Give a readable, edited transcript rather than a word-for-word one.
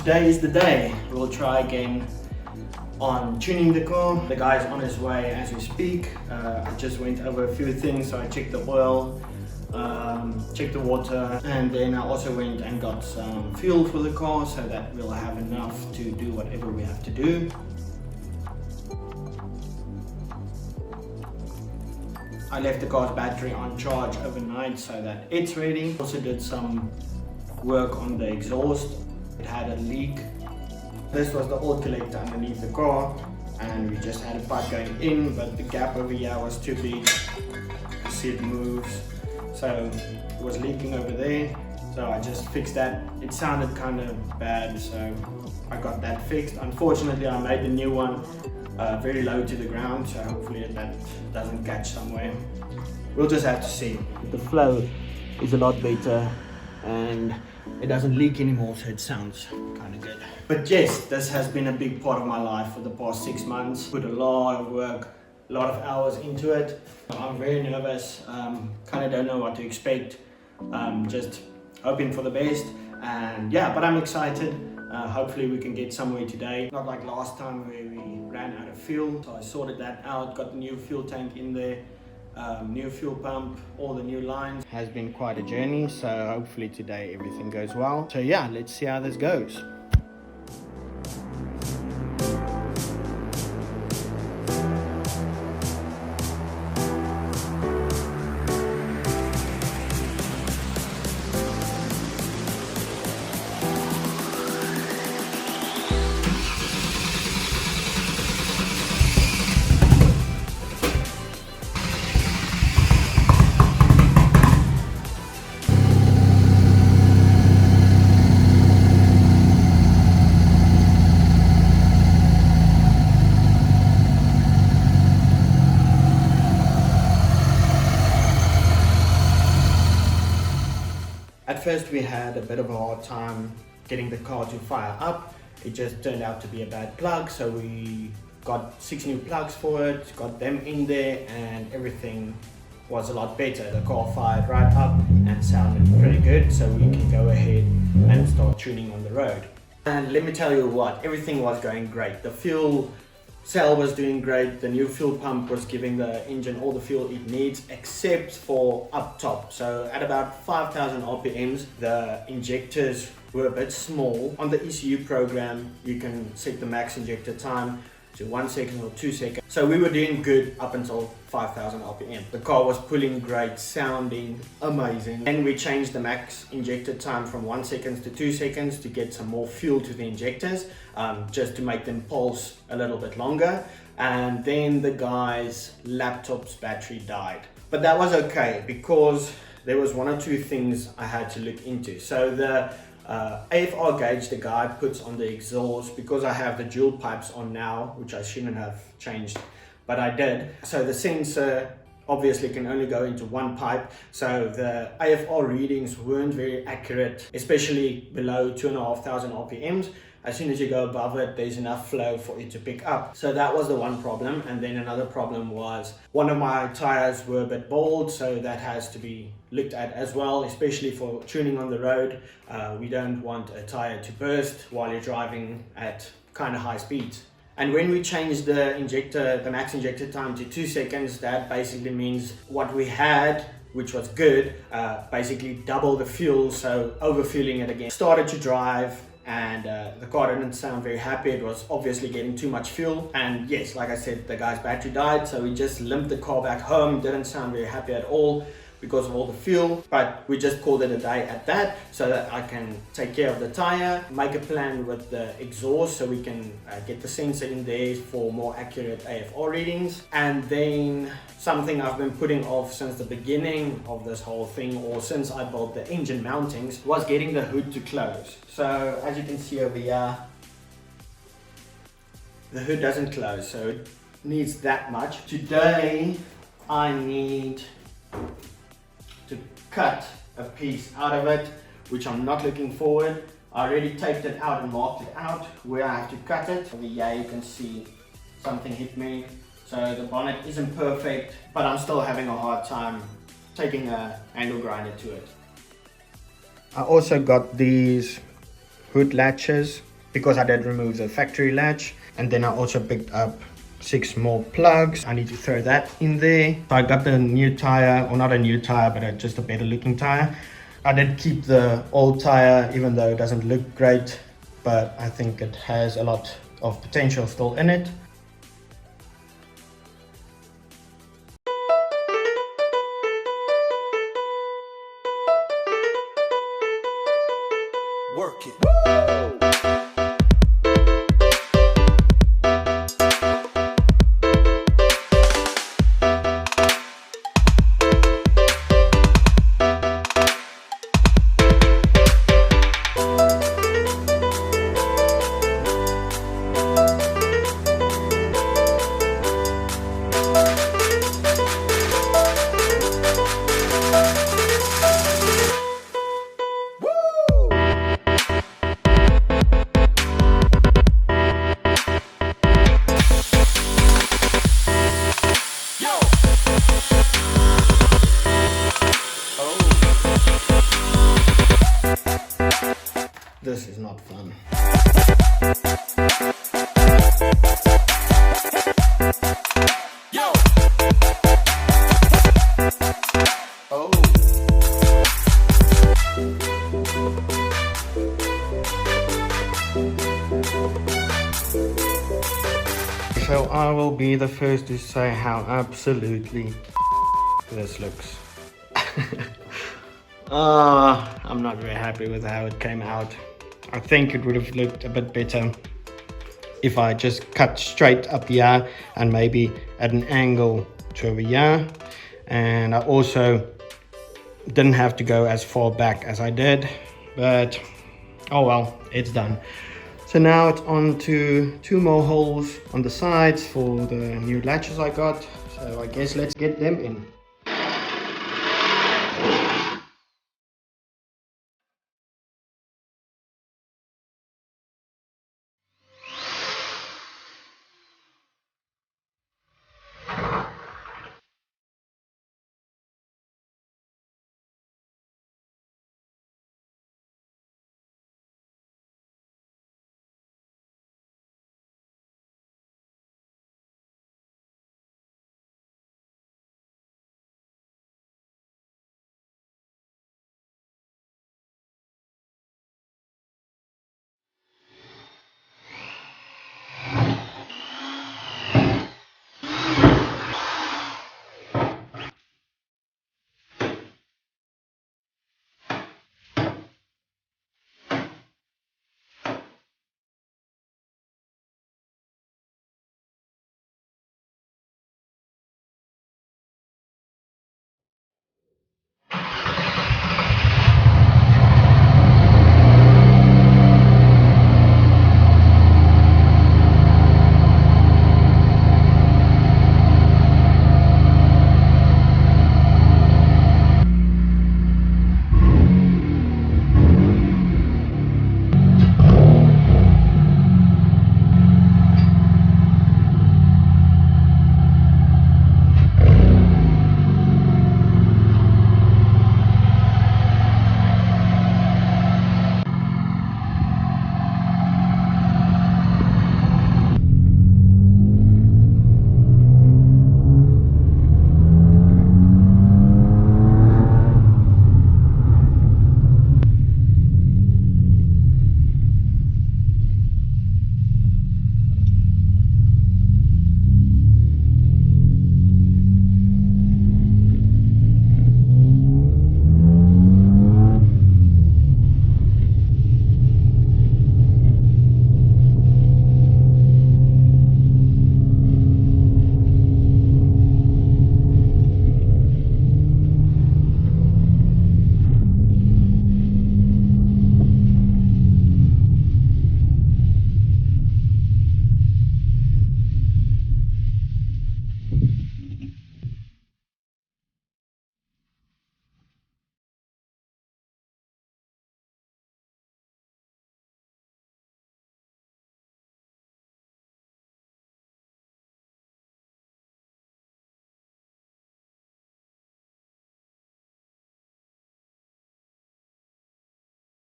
Today is the day. We'll try again on tuning the car. The guy's on his way as we speak. I just went over a few things, so I checked the oil, checked the water, and then I also went and got some fuel for the car so that we'll have enough to do whatever we have to do. I left the car's battery on charge overnight so that it's ready. Also did some work on the exhaust. It had a leak. This was the oil collector underneath the car, and we just had a pipe going in, but the gap over here was too big. You see it moves, so it was leaking over there. So I just fixed that. It sounded kind of bad, so I got that fixed. Unfortunately, I made the new one very low to the ground, so hopefully that doesn't catch somewhere. We'll just have to see. The flow is a lot better and it doesn't leak anymore, so it sounds kind of good. But yes, this has been a big part of my life for the past 6 months. Put a lot of work, a lot of hours into it. I'm very nervous, kind of don't know what to expect, just hoping for the best. And yeah, but I'm excited. Hopefully we can get somewhere today. Not like last time where we ran out of fuel. So I sorted that out, got the new fuel tank in there, new fuel pump, all the new lines. Has been quite a journey, so hopefully today everything goes well. So yeah, let's see how this goes. At first we had a bit of a hard time getting the car to fire up. It just turned out to be a bad plug, so we got 6 new plugs for it, got them in there, and everything was a lot better. The car fired right up and sounded pretty good, so we can go ahead and start tuning on the road. And let me tell you what, everything was going great. The fuel cell was doing great, the new fuel pump was giving the engine all the fuel it needs except for up top. So at about 5,000 RPMs, the injectors were a bit small. On the ECU program, you can set the max injector time to 1 second or 2 seconds. So we were doing good up until 5,000 RPM. The car was pulling great, sounding amazing. And we changed the max injector time from 1 second to 2 seconds to get some more fuel to the injectors, just to make them pulse a little bit longer. And then the guy's laptop's battery died. But that was okay because there was 1 or 2 things I had to look into. So the AFR gauge the guy puts on the exhaust, because I have the dual pipes on now, which I shouldn't have changed, but I did. So the sensor obviously can only go into 1 pipe, so the AFR readings weren't very accurate, especially below 2,500 RPMs. As soon as you go above it, there's enough flow for it to pick up. So that was the one problem. And then another problem was one of my tires were a bit bald, so that has to be looked at as well, especially for tuning on the road. We don't want a tire to burst while you're driving at kind of high speeds. And when we changed the injector, the max injector time to 2 seconds, that basically means what we had, which was good, basically double the fuel, so overfueling it again. Started to drive, and the car didn't sound very happy. It was obviously getting too much fuel, and yes, like I said, the guy's battery died, so we just limped the car back home. Didn't sound very happy at all because of all the fuel, but we just called it a day at that, so that I can take care of the tire, make a plan with the exhaust so we can get the sensor in there for more accurate AFR readings. And then something I've been putting off since the beginning of this whole thing, or since I built the engine mountings, was getting the hood to close. So as you can see over here, the hood doesn't close, so it needs that much. Today I need to cut a piece out of it, which I'm not looking forward. I already taped it out and marked it out where I have to cut it. Over here you can see something hit me, so the bonnet isn't perfect, but I'm still having a hard time taking a angle grinder to it. I also got these hood latches because I did remove the factory latch. And then I also picked up 6 more plugs. I need to throw that in there. So I got the new tire, or not a new tire, but just a better looking tire. I did keep the old tire, even though it doesn't look great, but I think it has a lot of potential still in it. Work it. This is not fun. Yo. Oh. So I will be the first to say how absolutely this looks. I'm not very happy with how it came out. I think it would have looked a bit better if I just cut straight up here and maybe at an angle to over here. And I also didn't have to go as far back as I did, but oh well, it's done. So now it's on to 2 more holes on the sides for the new latches I got. So I guess let's get them in.